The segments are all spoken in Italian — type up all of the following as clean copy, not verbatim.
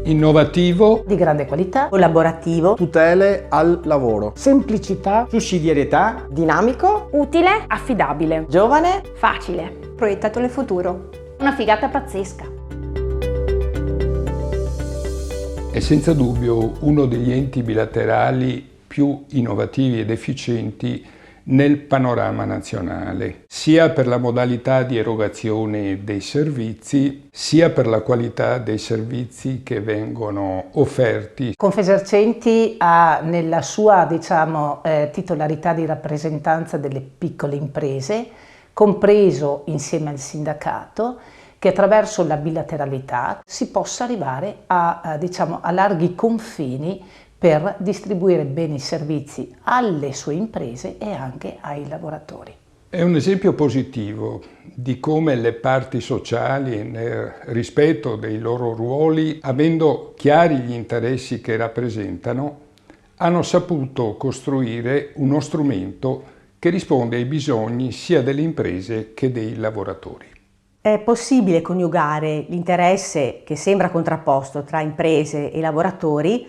Innovativo, di grande qualità, collaborativo, tutele al lavoro, semplicità, sussidiarietà, dinamico, utile, affidabile, giovane, facile, proiettato nel futuro. Una figata pazzesca. è senza dubbio uno degli enti bilaterali più innovativi ed efficienti nel panorama nazionale, sia per la modalità di erogazione dei servizi, sia per la qualità dei servizi che vengono offerti. Confesercenti ha nella sua titolarità di rappresentanza delle piccole imprese, compreso insieme al sindacato, che attraverso la bilateralità si possa arrivare a larghi confini per distribuire bene i servizi alle sue imprese e anche ai lavoratori. È un esempio positivo di come le parti sociali, nel rispetto dei loro ruoli, avendo chiari gli interessi che rappresentano, hanno saputo costruire uno strumento che risponde ai bisogni sia delle imprese che dei lavoratori. È possibile coniugare l'interesse che sembra contrapposto tra imprese e lavoratori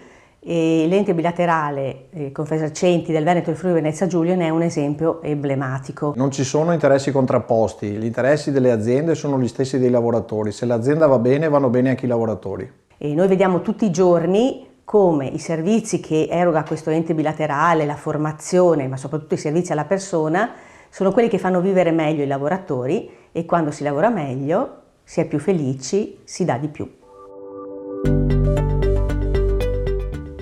e l'ente bilaterale Confesercenti del Veneto e Friuli Venezia Giulia ne è un esempio emblematico. Non ci sono interessi contrapposti, gli interessi delle aziende sono gli stessi dei lavoratori, se l'azienda va bene vanno bene anche i lavoratori. E noi vediamo tutti i giorni come i servizi che eroga questo ente bilaterale, la formazione, ma soprattutto i servizi alla persona, sono quelli che fanno vivere meglio i lavoratori e quando si lavora meglio, si è più felici, si dà di più.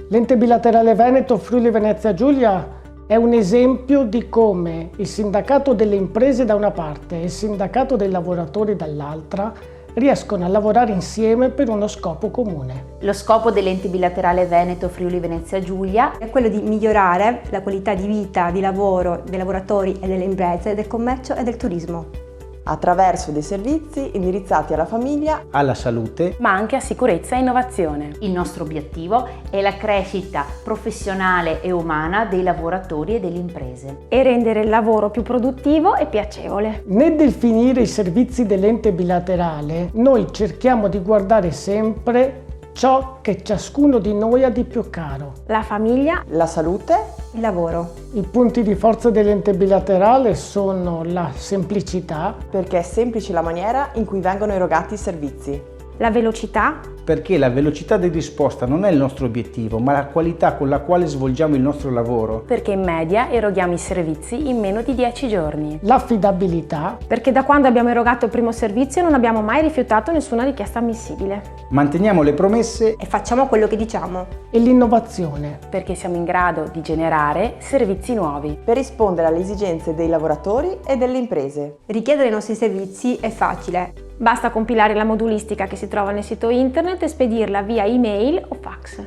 L'ente bilaterale Veneto Friuli Venezia Giulia è un esempio di come il sindacato delle imprese da una parte e il sindacato dei lavoratori dall'altra riescono a lavorare insieme per uno scopo comune. Lo scopo dell'ente bilaterale Veneto Friuli Venezia Giulia è quello di migliorare la qualità di vita, di lavoro dei lavoratori e delle imprese, del commercio e del turismo. Attraverso dei servizi indirizzati alla famiglia, alla salute, ma anche a sicurezza e innovazione. Il nostro obiettivo è la crescita professionale e umana dei lavoratori e delle imprese e rendere il lavoro più produttivo e piacevole. Nel definire i servizi dell'ente bilaterale, noi cerchiamo di guardare sempre ciò che ciascuno di noi ha di più caro. La famiglia, la salute, il lavoro. I punti di forza dell'ente bilaterale sono la semplicità, perché è semplice la maniera in cui vengono erogati i servizi. La velocità, perché la velocità di risposta non è il nostro obiettivo, ma la qualità con la quale svolgiamo il nostro lavoro. Perché in media eroghiamo i servizi in meno di 10 giorni. L'affidabilità, perché da quando abbiamo erogato il primo servizio non abbiamo mai rifiutato nessuna richiesta ammissibile. Manteniamo le promesse e facciamo quello che diciamo. E l'innovazione, perché siamo in grado di generare servizi nuovi. Per rispondere alle esigenze dei lavoratori e delle imprese. Richiedere i nostri servizi è facile. Basta compilare la modulistica che si trova nel sito internet e spedirla via email o fax.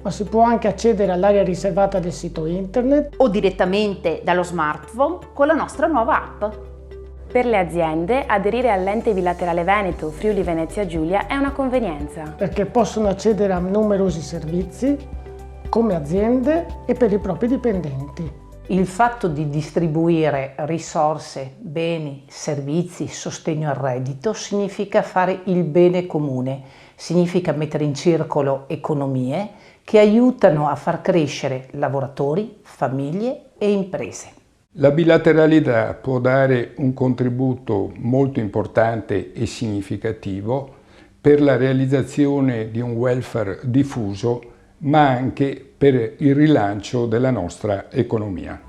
Ma si può anche accedere all'area riservata del sito internet o direttamente dallo smartphone con la nostra nuova app. Per le aziende, aderire all'ente bilaterale Veneto Friuli Venezia Giulia è una convenienza. Perché possono accedere a numerosi servizi come aziende e per i propri dipendenti. Il fatto di distribuire risorse, beni, servizi, sostegno al reddito significa fare il bene comune, significa mettere in circolo economie che aiutano a far crescere lavoratori, famiglie e imprese. La bilateralità può dare un contributo molto importante e significativo per la realizzazione di un welfare diffuso, ma anche per il rilancio della nostra economia.